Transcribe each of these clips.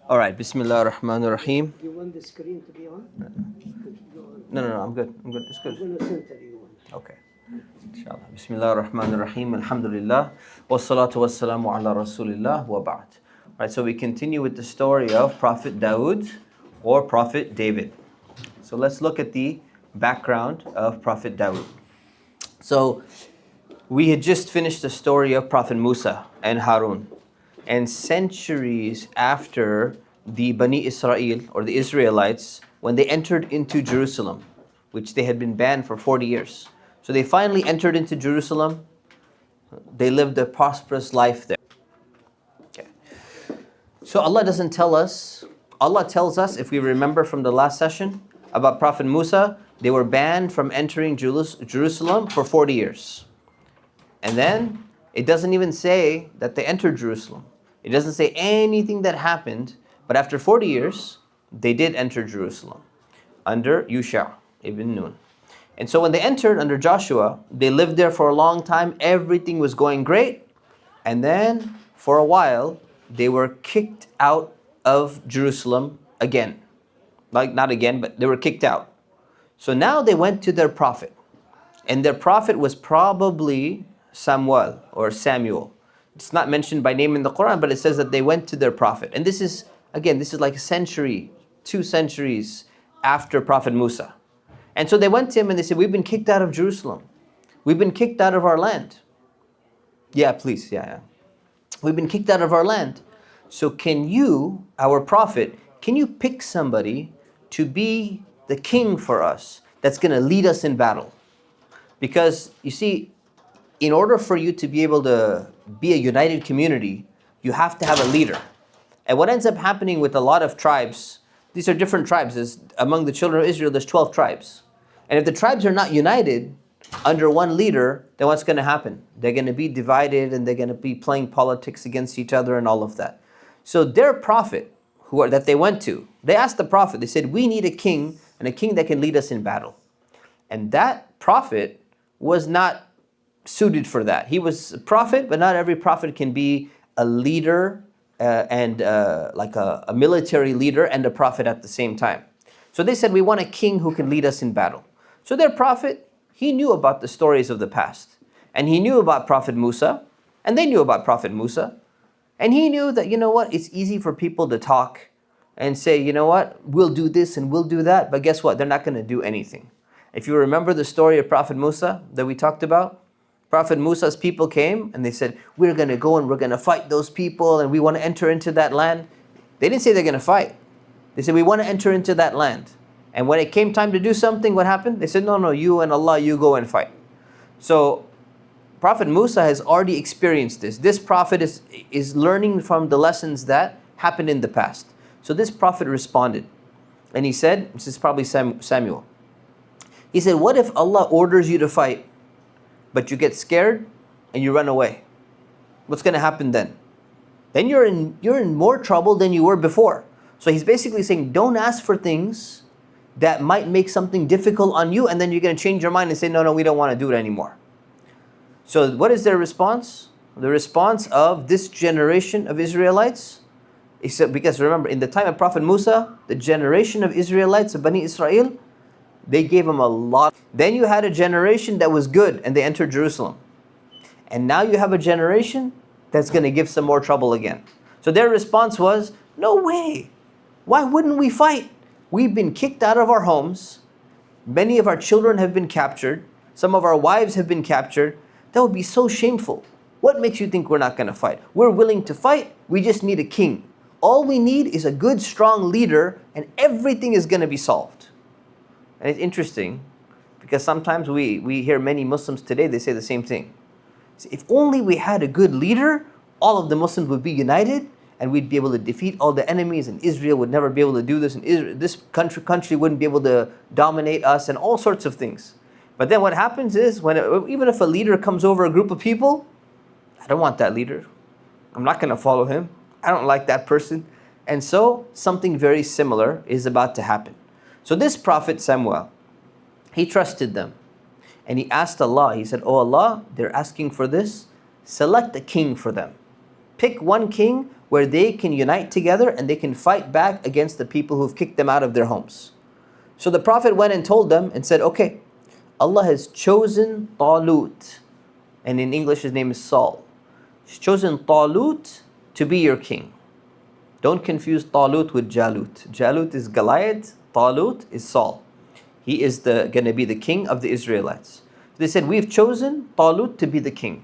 All right, Bismillah ar-Rahman ar-Rahim. You want the screen to be on? No, I'm good. It's I'm good. going to center you one. Okay. Inshallah. Bismillah ar-Rahman ar-Rahim. Alhamdulillah. Wassalatu wassalamu ala Rasulillah wa ba'd. All right, so we continue with the story of Prophet Dawud or Prophet David. So let's look at the background of Prophet Dawud. So we had just finished the story of Prophet Musa and Harun. And centuries after the Bani Israel or the Israelites, when they entered into Jerusalem, which they had been banned for 40 years. So they finally entered into Jerusalem. They lived a prosperous life there. Okay. So Allah doesn't tell us, Allah tells us, if we remember from the last session, about Prophet Musa, they were banned from entering Jerusalem for 40 years. And then it doesn't even say that they entered Jerusalem. It doesn't say anything that happened, but after 40 years, they did enter Jerusalem under Yusha ibn Nun. And so when they entered under Joshua, they lived there for a long time. Everything was going great. And then for a while, they were kicked out of Jerusalem again. Like, not again, but they were kicked out. So now they went to their prophet. And their prophet was probably Samuel or Samuel. It's not mentioned by name in the Quran, but it says that they went to their prophet. And this is like a century, 2 centuries after Prophet Musa. And so they went to him and they said, we've been kicked out of Jerusalem. We've been kicked out of our land. Yeah, please, yeah. We've been kicked out of our land. So can you, our prophet, can you pick somebody to be the king for us that's going to lead us in battle? Because, you see, in order for you to be able to be a united community, you have to have a leader. And what ends up happening with a lot of tribes, these are different tribes. Among the children of Israel, there's 12 tribes. And if the tribes are not united under one leader, then what's going to happen? They're going to be divided and they're going to be playing politics against each other and all of that. So their prophet, that they went to, they asked the prophet, they said, we need a king, and a king that can lead us in battle. And that prophet was not suited for that. He was a prophet, but not every prophet can be a leader and like a military leader and a prophet at the same time. So they said, we want a king who can lead us in battle. So their prophet, he knew about the stories of the past. And he knew about Prophet Musa, and they knew about Prophet Musa. And he knew that, you know what, it's easy for people to talk and say, you know what, we'll do this and we'll do that. But guess what? They're not going to do anything. If you remember the story of Prophet Musa that we talked about, Prophet Musa's people came and they said, we're going to go and we're going to fight those people and we want to enter into that land. They didn't say they're going to fight. They said, we want to enter into that land. And when it came time to do something, what happened? They said, no, you and Allah, you go and fight. So Prophet Musa has already experienced this. This prophet is learning from the lessons that happened in the past. So this prophet responded. And he said, this is probably Samuel. He said, what if Allah orders you to fight, but you get scared and you run away? What's going to happen then? Then you're in more trouble than you were before. So he's basically saying, don't ask for things that might make something difficult on you, and then you're going to change your mind and say, no, we don't want to do it anymore. So what is their response? The response of this generation of Israelites, because remember, in the time of Prophet Musa, the generation of Israelites, of Bani Israel, they gave him a lot. Then you had a generation that was good and they entered Jerusalem. And now you have a generation that's going to give some more trouble again. So their response was, no way. Why wouldn't we fight? We've been kicked out of our homes. Many of our children have been captured. Some of our wives have been captured. That would be so shameful. What makes you think we're not going to fight? We're willing to fight. We just need a king. All we need is a good, strong leader, and everything is going to be solved. And it's interesting because sometimes we hear many Muslims today, they say the same thing. If only we had a good leader, all of the Muslims would be united and we'd be able to defeat all the enemies, and Israel would never be able to do this, and this country wouldn't be able to dominate us, and all sorts of things. But then what happens is, even if a leader comes over a group of people, I don't want that leader. I'm not going to follow him. I don't like that person. And so something very similar is about to happen. So this prophet Samuel, he trusted them. And he asked Allah, he said, oh Allah, they're asking for this. Select a king for them. Pick one king where they can unite together and they can fight back against the people who've kicked them out of their homes. So the Prophet went and told them and said, okay, Allah has chosen Talut, and in English his name is Saul. He's chosen Talut to be your king. Don't confuse Talut with Jalut. Jalut is Goliath, Talut is Saul. He is going to be the king of the Israelites. They said, we've chosen Talut to be the king.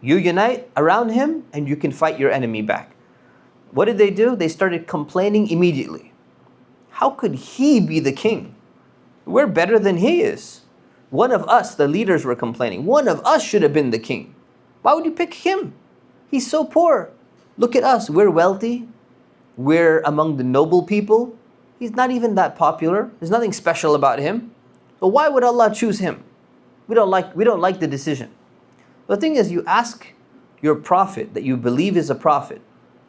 You unite around him and you can fight your enemy back. What did they do? They started complaining immediately. How could he be the king? We're better than he is. One of us, the leaders, were complaining. One of us should have been the king. Why would you pick him? He's so poor. Look at us. We're wealthy. We're among the noble people. He's not even that popular. There's nothing special about him. So why would Allah choose him? We don't like the decision. The thing is, you ask your prophet that you believe is a prophet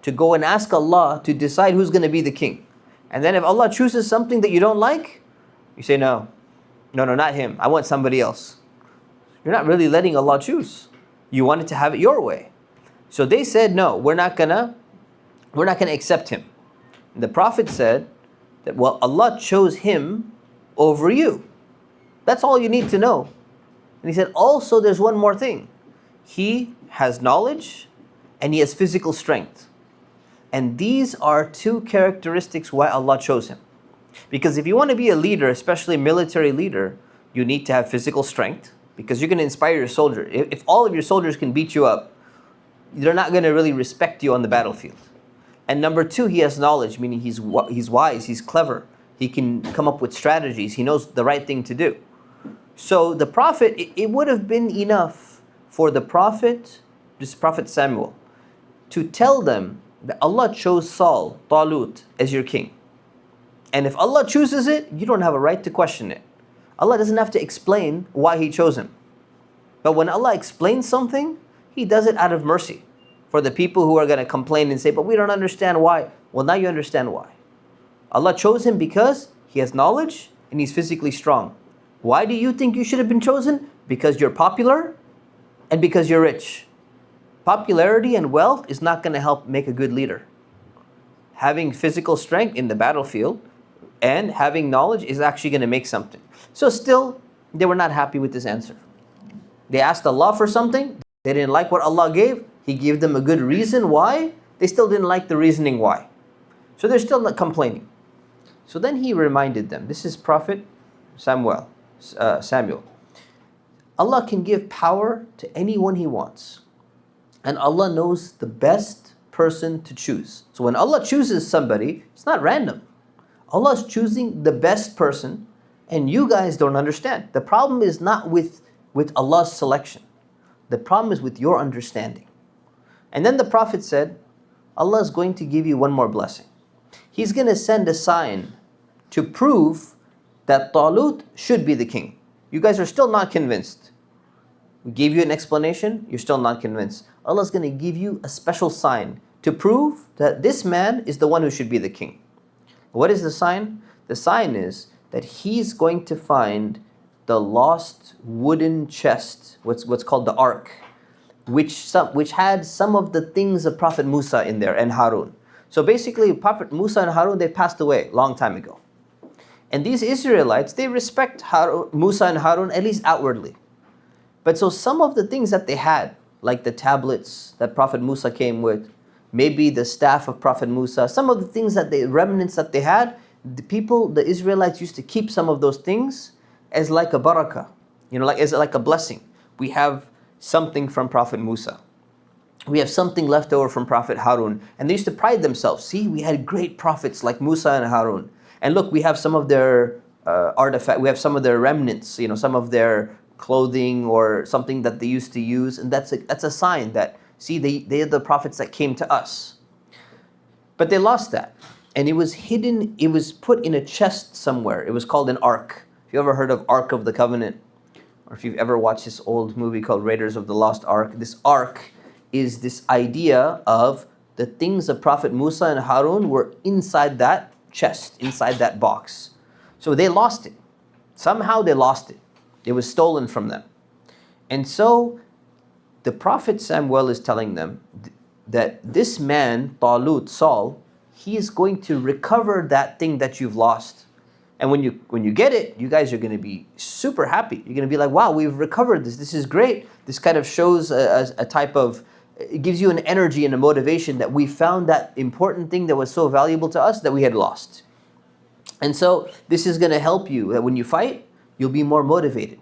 to go and ask Allah to decide who's going to be the king. And then if Allah chooses something that you don't like, you say, no, not him. I want somebody else. You're not really letting Allah choose. You wanted to have it your way. So they said, no, we're not gonna accept him. And the Prophet said that, well, Allah chose him over you. That's all you need to know. And he said, also there's one more thing. He has knowledge and he has physical strength. And these are two characteristics why Allah chose him. Because if you want to be a leader, especially a military leader, you need to have physical strength because you're going to inspire your soldier. If all of your soldiers can beat you up, they're not going to really respect you on the battlefield. And number two, he has knowledge, meaning he's wise, he's clever. He can come up with strategies. He knows the right thing to do. So the Prophet, it would have been enough for the Prophet, this Prophet Samuel, to tell them that Allah chose Saul, Talut, as your king. And if Allah chooses it, you don't have a right to question it. Allah doesn't have to explain why He chose him. But when Allah explains something, He does it out of mercy for the people who are going to complain and say, but we don't understand why. Well, now you understand why. Allah chose him because he has knowledge and he's physically strong. Why do you think you should have been chosen? Because you're popular and because you're rich. Popularity and wealth is not going to help make a good leader. Having physical strength in the battlefield and having knowledge is actually going to make something. So still, they were not happy with this answer. They asked Allah for something. They didn't like what Allah gave. He gave them a good reason why. They still didn't like the reasoning why. So they're still not complaining. So then He reminded them. This is Prophet Samuel. Allah can give power to anyone He wants. And Allah knows the best person to choose. So when Allah chooses somebody, it's not random. Allah is choosing the best person, and you guys don't understand. The problem is not with Allah's selection. The problem is with your understanding. And then the Prophet said, Allah is going to give you one more blessing. He's going to send a sign to prove that Talut should be the king. You guys are still not convinced. We gave you an explanation, you're still not convinced. Allah is going to give you a special sign to prove that this man is the one who should be the king. What is the sign? The sign is that He's going to find the lost wooden chest, what's called the ark, which had some of the things of Prophet Musa in there and Harun. So basically, Prophet Musa and Harun, they passed away a long time ago. And these Israelites, they respect Musa and Harun, at least outwardly. But so some of the things that they had, like the tablets that Prophet Musa came with, maybe the staff of Prophet Musa, some of the things remnants that they had, the Israelites used to keep some of those things as like a barakah, as like a blessing. We have something from Prophet Musa. We have something left over from Prophet Harun. And they used to pride themselves. See, we had great prophets like Musa and Harun. And look, we have some of their artifacts, we have some of their remnants, some of their clothing or something that they used to use. And that's a sign that, see, they are the prophets that came to us. But they lost that. And it was hidden, it was put in a chest somewhere. It was called an ark. If you ever heard of Ark of the Covenant, or if you've ever watched this old movie called Raiders of the Lost Ark, this ark is this idea of the things of Prophet Musa and Harun were inside that chest, inside that box. So they lost it. Somehow they lost it. It was stolen from them. And so the Prophet Samuel is telling them, that this man, Talut, Saul, he is going to recover that thing that you've lost. And when you get it, you guys are going to be super happy. You're going to be like, wow, we've recovered this. This is great. This kind of shows a type of, it gives you an energy and a motivation that we found that important thing that was so valuable to us that we had lost. And so this is going to help you that when you fight, you'll be more motivated.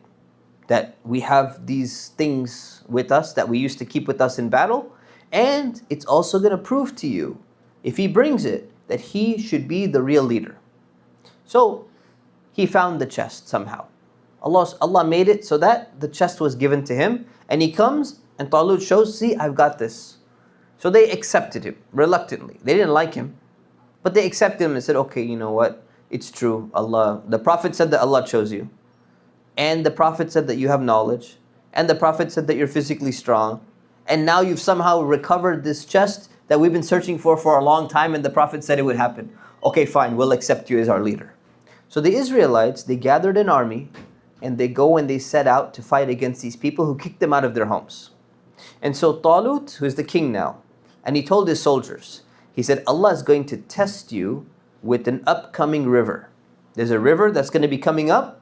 That we have these things with us that we used to keep with us in battle. And it's also going to prove to you, if he brings it, that he should be the real leader. So he found the chest somehow. Allah made it so that the chest was given to him. And he comes and Talut shows, see, I've got this. So they accepted him reluctantly. They didn't like him, but they accepted him and said, okay, you know what? It's true. The Prophet said that Allah chose you. And the Prophet said that you have knowledge. And the Prophet said that you're physically strong. And now you've somehow recovered this chest that we've been searching for a long time, and the Prophet said it would happen. Okay, fine, we'll accept you as our leader. So the Israelites, they gathered an army, and they go and they set out to fight against these people who kicked them out of their homes. And so Talut, who is the king now, and he told his soldiers, he said, Allah is going to test you with an upcoming river. There's a river that's going to be coming up.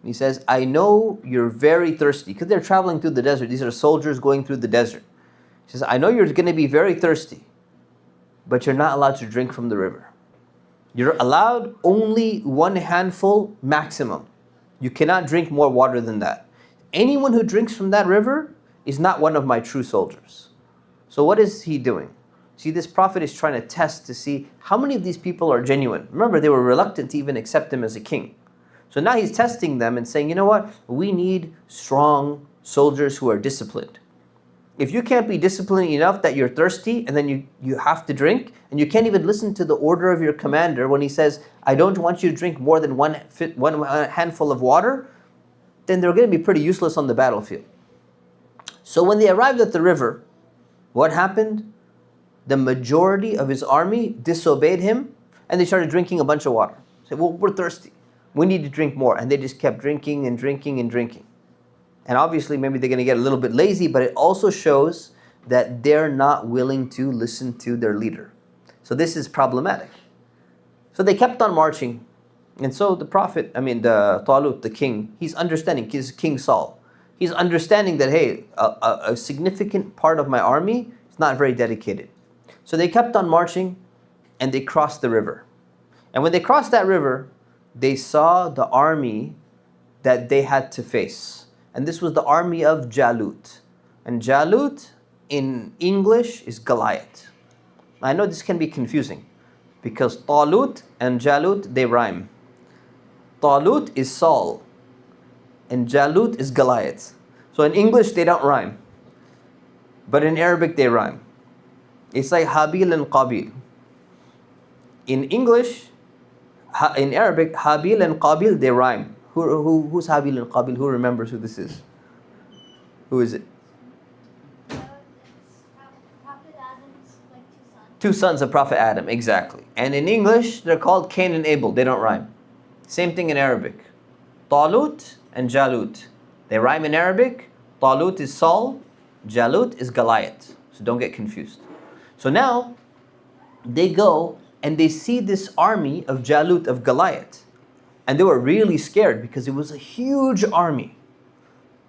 And he says, I know you're very thirsty, because they're traveling through the desert. These are soldiers going through the desert. He says, I know you're going to be very thirsty, but you're not allowed to drink from the river. You're allowed only one handful maximum. You cannot drink more water than that. Anyone who drinks from that river is not one of my true soldiers. So what is he doing? See, this prophet is trying to test to see how many of these people are genuine. Remember, they were reluctant to even accept him as a king. So now he's testing them and saying, you know what? We need strong soldiers who are disciplined. If you can't be disciplined enough that you're thirsty and then you have to drink, and you can't even listen to the order of your commander when he says, I don't want you to drink more than one handful of water, then they're going to be pretty useless on the battlefield. So when they arrived at the river, what happened? The majority of his army disobeyed him, and they started drinking a bunch of water. They said, well, we're thirsty. We need to drink more. And they just kept drinking and drinking and drinking. And obviously, maybe they're going to get a little bit lazy, but it also shows that they're not willing to listen to their leader. So this is problematic. So they kept on marching. And so the Talut, the king, he's understanding, he's King Saul. He's understanding that, hey, a significant part of my army is not very dedicated. So they kept on marching, and they crossed the river. And when they crossed that river, they saw the army that they had to face. And this was the army of Jalut. And Jalut in English is Goliath. I know this can be confusing because Talut and Jalut, they rhyme. Talut is Saul and Jalut is Goliath. So in English, they don't rhyme. But in Arabic, they rhyme. It's like Habil and Qabil. In English, in Arabic, Habil and Qabil, they rhyme. Who's Habil and Qabil? Who remembers who this is? Who is it? Prophet Adam's like Two sons of Prophet Adam, exactly. And in English, they're called Cain and Abel. They don't rhyme. Same thing in Arabic. Talut and Jalut. They rhyme in Arabic. Talut is Saul. Jalut is Goliath. So don't get confused. So now, they go and they see this army of Jalut, of Goliath. And they were really scared because it was a huge army.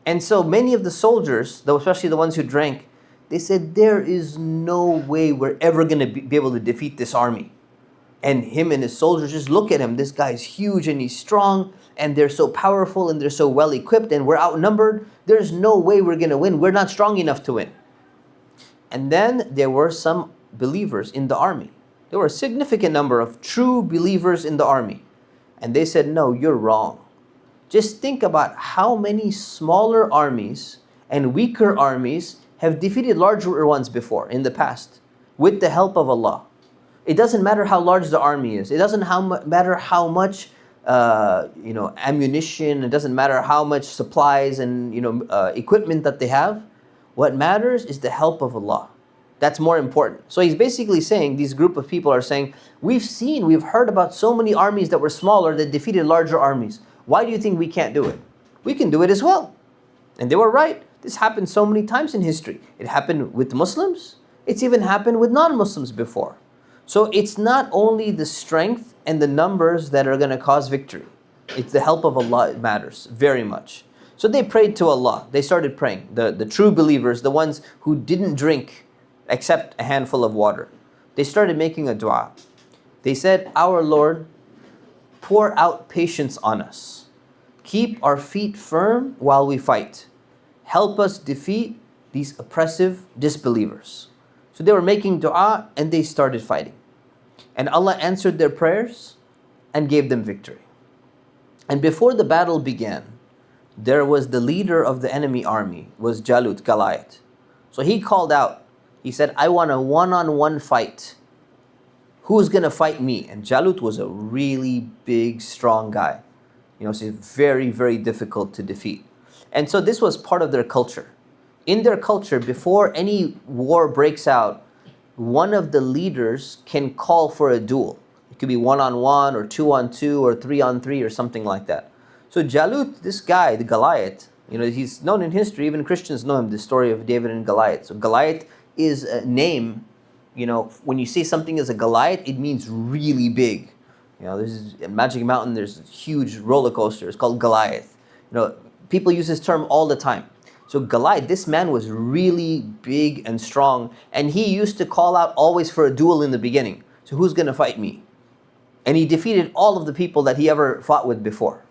And so many of the soldiers, especially the ones who drank, they said, there is no way we're ever going to be able to defeat this army. And him and his soldiers just look at him. This guy's huge and he's strong and they're so powerful and they're so well equipped and we're outnumbered. There's no way we're going to win. We're not strong enough to win. And then there were some believers in the army. There were a significant number of true believers in the army. And they said, no, you're wrong. Just think about how many smaller armies and weaker armies have defeated larger ones before in the past with the help of Allah. It doesn't matter how large the army is. It doesn't matter how much ammunition. It doesn't matter how much supplies and equipment that they have. What matters is the help of Allah. That's more important. So he's basically saying, these group of people are saying, we've heard about so many armies that were smaller that defeated larger armies. Why do you think we can't do it? We can do it as well. And they were right. This happened so many times in history. It happened with Muslims. It's even happened with non-Muslims before. So it's not only the strength and the numbers that are going to cause victory. It's the help of Allah, it matters very much. So they prayed to Allah. They started praying. The true believers, the ones who didn't drink except a handful of water. They started making a dua. They said, "Our Lord, pour out patience on us. Keep our feet firm while we fight. Help us defeat these oppressive disbelievers." So they were making dua and they started fighting. And Allah answered their prayers and gave them victory. And before the battle began, there was the leader of the enemy army, was Jalut, Goliath. So he called out, he said, "I want a one-on-one fight. Who's going to fight me?" And Jalut was a really big, strong guy. So he's very, very difficult to defeat. And so this was part of their culture. In their culture, before any war breaks out, one of the leaders can call for a duel. It could be 1-on-1 or 2-on-2 or 3-on-3 or something like that. So Jalut, this guy, the Goliath, he's known in history, even Christians know him, the story of David and Goliath. So Goliath is a name, when you say something is a Goliath, it means really big. There's a Magic Mountain, there's a huge roller coaster, it's called Goliath. People use this term all the time. So Goliath, this man was really big and strong, and he used to call out always for a duel in the beginning. So who's going to fight me? And he defeated all of the people that he ever fought with before.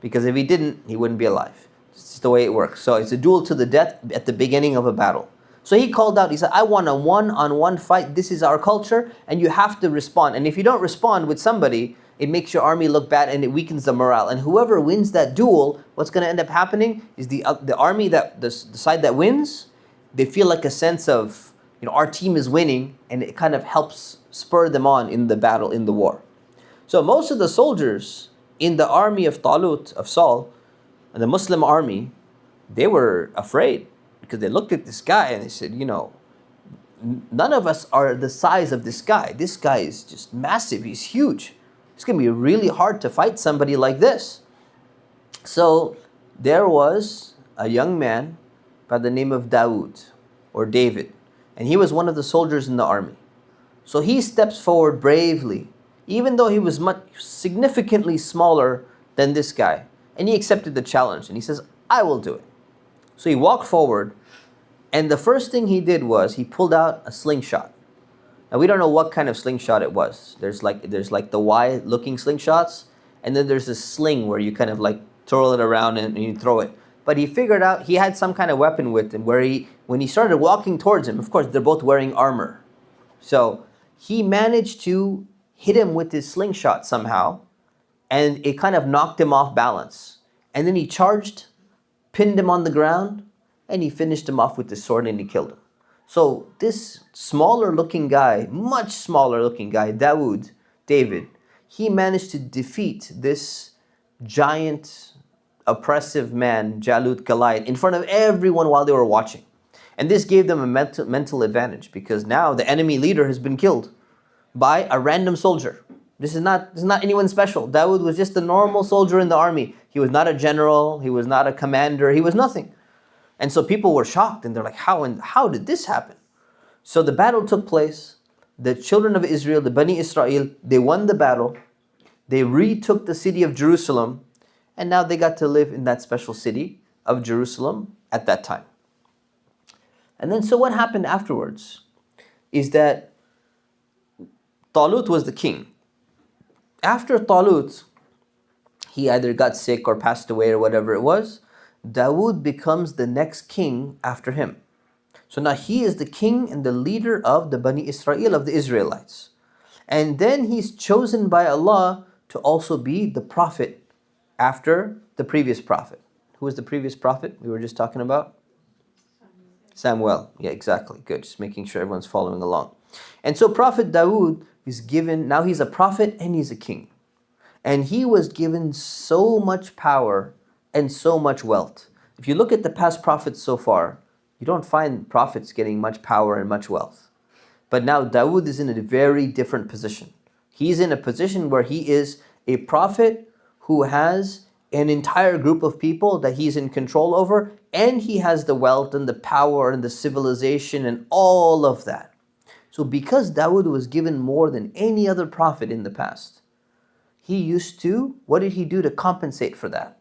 Because if he didn't, he wouldn't be alive. It's just the way it works. So it's a duel to the death at the beginning of a battle. So he called out, he said, "I want a one-on-one fight. This is our culture, and you have to respond. And if you don't respond with somebody, it makes your army look bad and it weakens the morale. And whoever wins that duel, what's going to end up happening is the army, the side that wins, they feel like a sense of, our team is winning, and it kind of helps spur them on in the battle, in the war." So most of the soldiers in the army of Talut, of Saul, and the Muslim army, they were afraid because they looked at this guy and they said, none of us are the size of this guy. This guy is just massive. He's huge. It's going to be really hard to fight somebody like this. So there was a young man by the name of Dawud, or David, and he was one of the soldiers in the army. So he steps forward bravely, even though he was significantly smaller than this guy, and he accepted the challenge, and he says, "I will do it." So he walked forward, and the first thing he did was he pulled out a slingshot. Now we don't know what kind of slingshot it was. There's like the Y-looking slingshots, and then there's a sling where you kind of like twirl it around and you throw it. But he figured out he had some kind of weapon with him where when he started walking towards him, of course they're both wearing armor. So he managed to hit him with his slingshot somehow, and it kind of knocked him off balance. And then he charged, pinned him on the ground, and he finished him off with his sword and he killed him. So this smaller looking guy, much smaller looking guy, David, he managed to defeat this giant, oppressive man, Jalut, Goliath, in front of everyone while they were watching. And this gave them a mental advantage because now the enemy leader has been killed by a random soldier. This is not anyone special. Dawud was just a normal soldier in the army. He was not a general. He was not a commander. He was nothing. And so people were shocked and they're like, how did this happen? So the battle took place. The children of Israel, the Bani Israel, they won the battle. They retook the city of Jerusalem. And now they got to live in that special city of Jerusalem at that time. And then so what happened afterwards is that Talut was the king. After Talut, he either got sick or passed away or whatever it was, Dawud becomes the next king after him. So now he is the king and the leader of the Bani Israel, of the Israelites. And then he's chosen by Allah to also be the prophet after the previous prophet. Who was the previous prophet we were just talking about? Samuel. Yeah, exactly. Good. Just making sure everyone's following along. And so Prophet Dawud is given, now he's a prophet and he's a king. And he was given so much power and so much wealth. If you look at the past prophets so far, you don't find prophets getting much power and much wealth. But now Dawud is in a very different position. He's in a position where he is a prophet who has an entire group of people that he's in control over, and he has the wealth and the power and the civilization and all of that. So because Dawud was given more than any other prophet in the past, he used to, what did he do to compensate for that?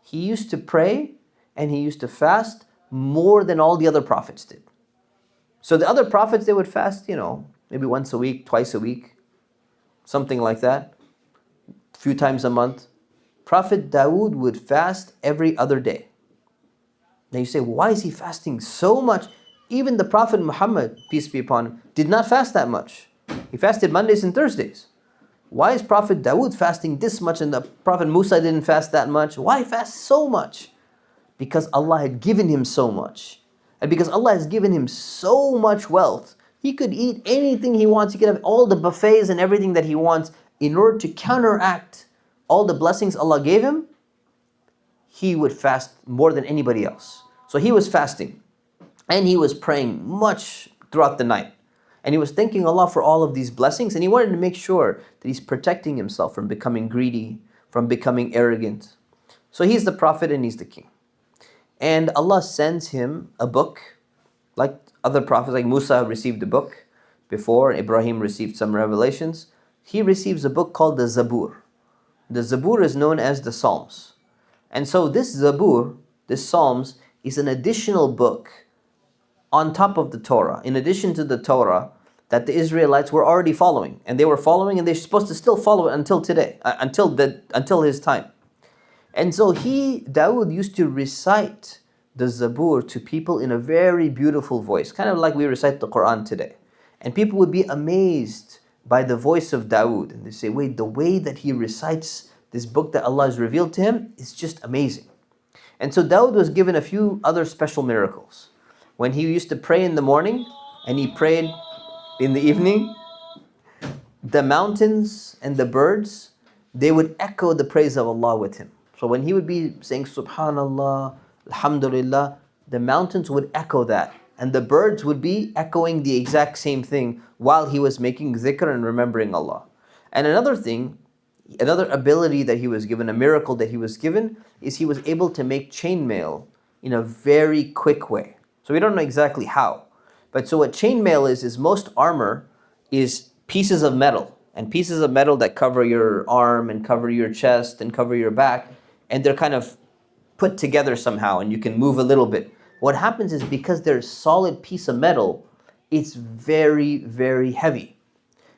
He used to pray and he used to fast more than all the other prophets did. So the other prophets, they would fast, maybe once a week, twice a week, something like that, a few times a month. Prophet Dawud would fast every other day. Now you say, why is he fasting so much? Even the Prophet Muhammad, peace be upon him, did not fast that much. He fasted Mondays and Thursdays. Why is Prophet Dawud fasting this much and the Prophet Musa didn't fast that much? Why fast so much? Because Allah had given him so much. And because Allah has given him so much wealth, he could eat anything he wants. He could have all the buffets and everything that he wants. In order to counteract all the blessings Allah gave him, he would fast more than anybody else. So he was fasting. And he was praying much throughout the night. And he was thanking Allah for all of these blessings. And he wanted to make sure that he's protecting himself from becoming greedy, from becoming arrogant. So he's the prophet and he's the king. And Allah sends him a book, like other prophets, like Musa received a book before, Ibrahim received some revelations. He receives a book called the Zabur. The Zabur is known as the Psalms. And so this Zabur, this Psalms, is an additional book on top of the Torah, in addition to the Torah that the Israelites were already following. And they were following and they're supposed to still follow it until today, until his time. And so Dawud used to recite the Zabur to people in a very beautiful voice, kind of like we recite the Quran today. And people would be amazed by the voice of Dawud. And they say, wait, the way that he recites this book that Allah has revealed to him is just amazing. And so Dawud was given a few other special miracles. When he used to pray in the morning and he prayed in the evening, the mountains and the birds, they would echo the praise of Allah with him. So when he would be saying Subhanallah, Alhamdulillah, the mountains would echo that. And the birds would be echoing the exact same thing while he was making zikr and remembering Allah. And another thing, another ability that he was given, a miracle that he was given, is he was able to make chainmail in a very quick way. So we don't know exactly how. But so what chainmail is most armor is pieces of metal. And pieces of metal that cover your arm and cover your chest and cover your back. And they're kind of put together somehow and you can move a little bit. What happens is because they're a solid piece of metal, it's very, very heavy.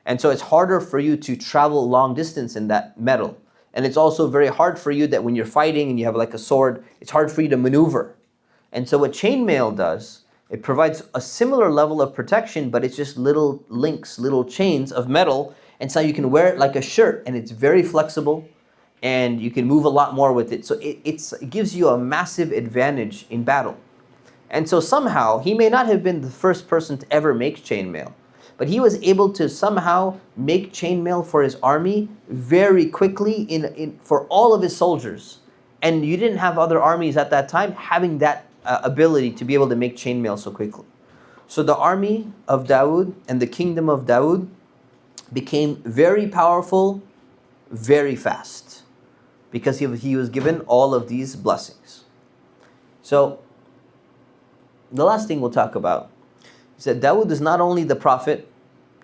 And so it's harder for you to travel long distance in that metal. And it's also very hard for you that when you're fighting and you have like a sword, it's hard for you to maneuver. And so what chainmail does, it provides a similar level of protection, but it's just little links, little chains of metal. And so you can wear it like a shirt and it's very flexible and you can move a lot more with it. So it gives you a massive advantage in battle. And so somehow, he may not have been the first person to ever make chainmail, but he was able to somehow make chainmail for his army very quickly for all of his soldiers. And you didn't have other armies at that time having that ability to be able to make chainmail so quickly. So the army of Dawud and the kingdom of Dawud became very powerful, very fast, because he was given all of these blessings. So the last thing we'll talk about is that Dawud is not only the prophet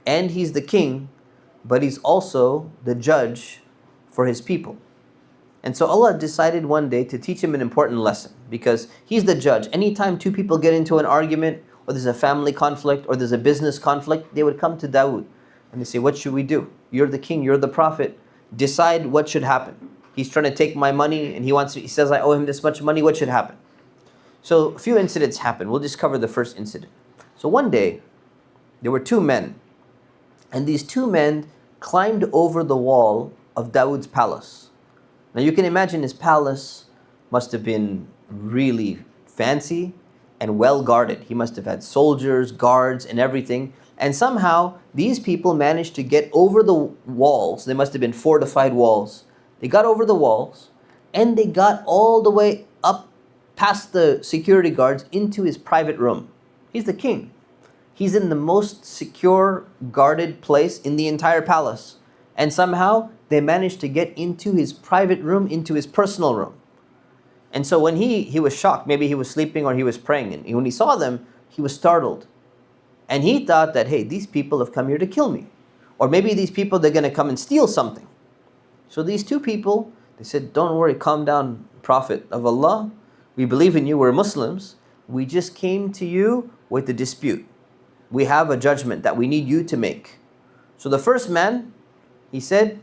and he's the king, but he's also the judge for his people. And so Allah decided one day to teach him an important lesson because he's the judge. Anytime two people get into an argument or there's a family conflict or there's a business conflict, they would come to Dawud and they say, what should we do? You're the king, you're the prophet. Decide what should happen. He's trying to take my money and he says I owe him this much money, what should happen? So a few incidents happened. We'll just cover the first incident. So one day, there were two men. And these two men climbed over the wall of Dawud's palace. Now you can imagine his palace must have been really fancy and well guarded. He must have had soldiers, guards, and everything. And somehow, these people managed to get over the walls. They must have been fortified walls. They got over the walls and they got all the way up past the security guards into his private room. He's the king. He's in the most secure, guarded place in the entire palace. And somehow they managed to get into his private room, into his personal room. And so when he was shocked, maybe he was sleeping or he was praying, and when he saw them, he was startled. And he thought that, hey, these people have come here to kill me. Or maybe these people, they're going to come and steal something. So these two people, they said, don't worry, calm down, Prophet of Allah. We believe in you, we're Muslims. We just came to you with a dispute. We have a judgment that we need you to make. So the first man, he said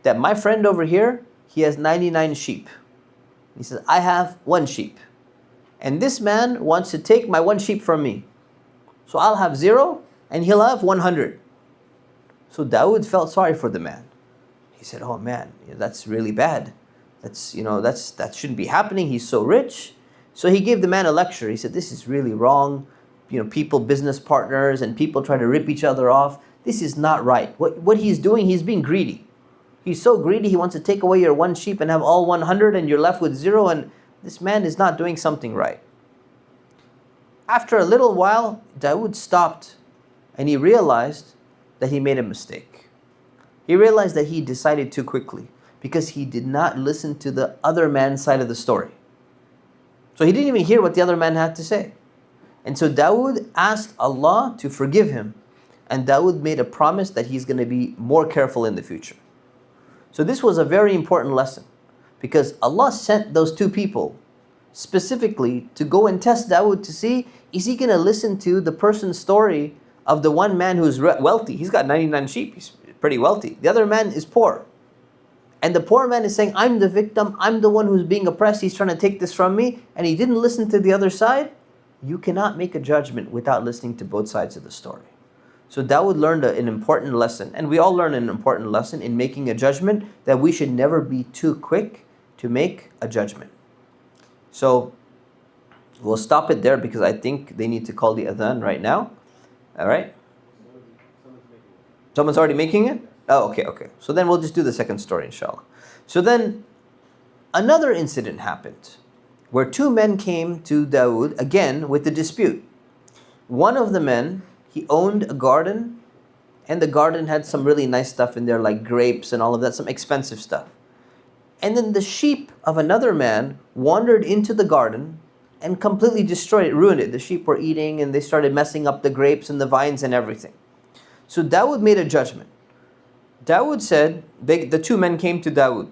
that my friend over here, he has 99 sheep. He says, I have 1 sheep. And this man wants to take my 1 sheep from me. So I'll have 0 and he'll have 100. So Dawud felt sorry for the man. He said, oh man, that's really bad. That shouldn't be happening. He's so rich. So he gave the man a lecture. He said, this is really wrong. People, business partners, and people trying to rip each other off. This is not right. What he's doing, he's being greedy. He's so greedy, he wants to take away your 1 sheep and have all 100 and you're left with 0, and this man is not doing something right. After a little while, Dawud stopped and he realized that he made a mistake. He realized that he decided too quickly because he did not listen to the other man's side of the story. So he didn't even hear what the other man had to say. And so Dawud asked Allah to forgive him. And Dawud made a promise that he's going to be more careful in the future. So this was a very important lesson, because Allah sent those two people specifically to go and test Dawud to see, is he going to listen to the person's story of the one man who's wealthy? He's got 99 sheep, he's pretty wealthy. The other man is poor. And the poor man is saying, I'm the victim, I'm the one who's being oppressed, he's trying to take this from me, and he didn't listen to the other side. You cannot make a judgment without listening to both sides of the story. So Dawud learned an important lesson, and we all learn an important lesson in making a judgment, that we should never be too quick to make a judgment. So we'll stop it there because I think they need to call the adhan right now. All right? Someone's already making it? Oh, okay. So then we'll just do the second story, inshallah. So then another incident happened where 2 men came to Dawud again with a dispute. One of the men, he owned a garden, and the garden had some really nice stuff in there, like grapes and all of that, some expensive stuff. And then the sheep of another man wandered into the garden and completely destroyed it, ruined it. The sheep were eating and they started messing up the grapes and the vines and everything. So Dawud made a judgment. Dawud said, the 2 men came to Dawud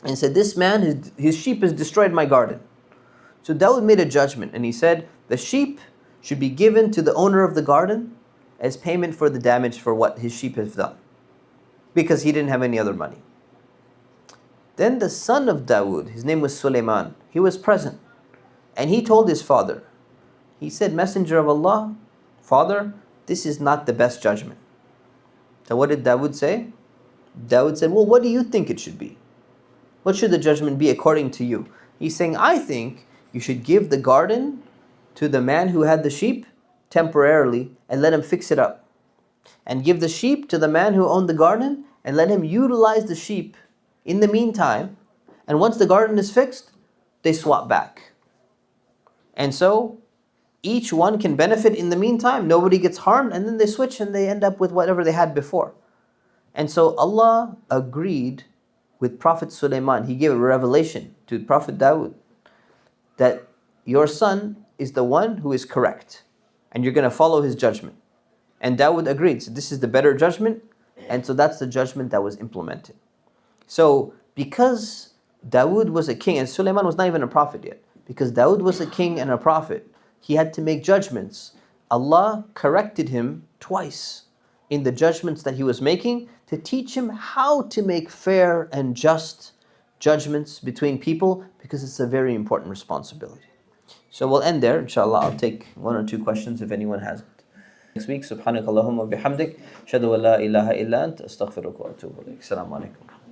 and said, this man, his sheep has destroyed my garden. So Dawud made a judgment and he said, the sheep should be given to the owner of the garden as payment for the damage for what his sheep has done, because he didn't have any other money. Then the son of Dawud, his name was Sulaiman, he was present, and he told his father, he said, Messenger of Allah, Father, this is not the best judgment. So what did Dawud say? Dawud said, well, what do you think it should be? What should the judgment be according to you? He's saying, I think you should give the garden to the man who had the sheep temporarily and let him fix it up. And give the sheep to the man who owned the garden and let him utilize the sheep in the meantime. And once the garden is fixed, they swap back. And so each one can benefit in the meantime. Nobody gets harmed, and then they switch and they end up with whatever they had before. And so Allah agreed with Prophet Sulaiman. He gave a revelation to Prophet Dawud that your son is the one who is correct, and you're going to follow his judgment. And Dawud agreed. So this is the better judgment, and so that's the judgment that was implemented. So because Dawud was a king, and Sulaiman was not even a prophet yet, because Dawud was a king and a prophet, he had to make judgments. Allah corrected him twice in the judgments that he was making to teach him how to make fair and just judgments between people, because it's a very important responsibility. So we'll end there, inshallah. I'll take 1 or 2 questions if anyone has it. Next week, subhanakallahumma bihamdik, ashhadu an la ilaha illa ant, astaghfiruka wa atubu ilaik. Assalamu alaikum.